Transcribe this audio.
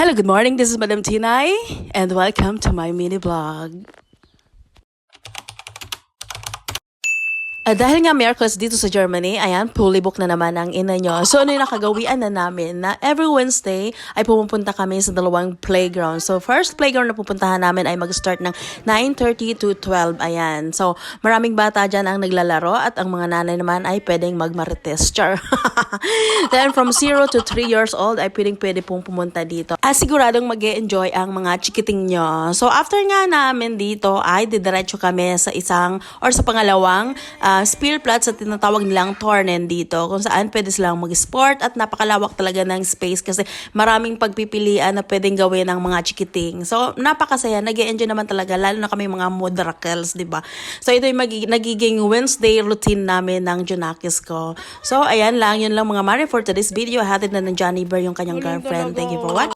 Hello, good morning. This is Madam Tinay and welcome to my mini vlog. Dahil nga Miyerkules dito sa Germany, ayan, fully book na naman ang ina nyo. So, ano yung nakagawian na namin na every Wednesday ay pumupunta kami sa dalawang playground. So, first playground na pupuntahan namin ay mag-start ng 9:30 to 12. Ayan. So, maraming bata dyan ang naglalaro at ang mga nanay naman ay pwedeng magmarites. Char. Then, from 0 to 3 years old ay pwede pong pumunta dito. Siguradong mag-e-enjoy ang mga chikiting nyo. So, after nga namin dito ay didiretso kami sa isang or sa pangalawang Spielplatz at tinatawag nilang Tornen dito kung saan pwede silang mag-sport at napakalawak talaga ng space kasi maraming pagpipilian na pwedeng gawin ng mga chikiting. So, napakasaya. Nag-e-enjoy naman talaga lalo na kami mga modrakels, diba? So, ito yung nagiging Wednesday routine namin ng Junakis ko. So, ayan lang. Yun lang mga mare for today's video. Hatid na ng Johnny Bear yung kanyang girlfriend. Thank you for watching.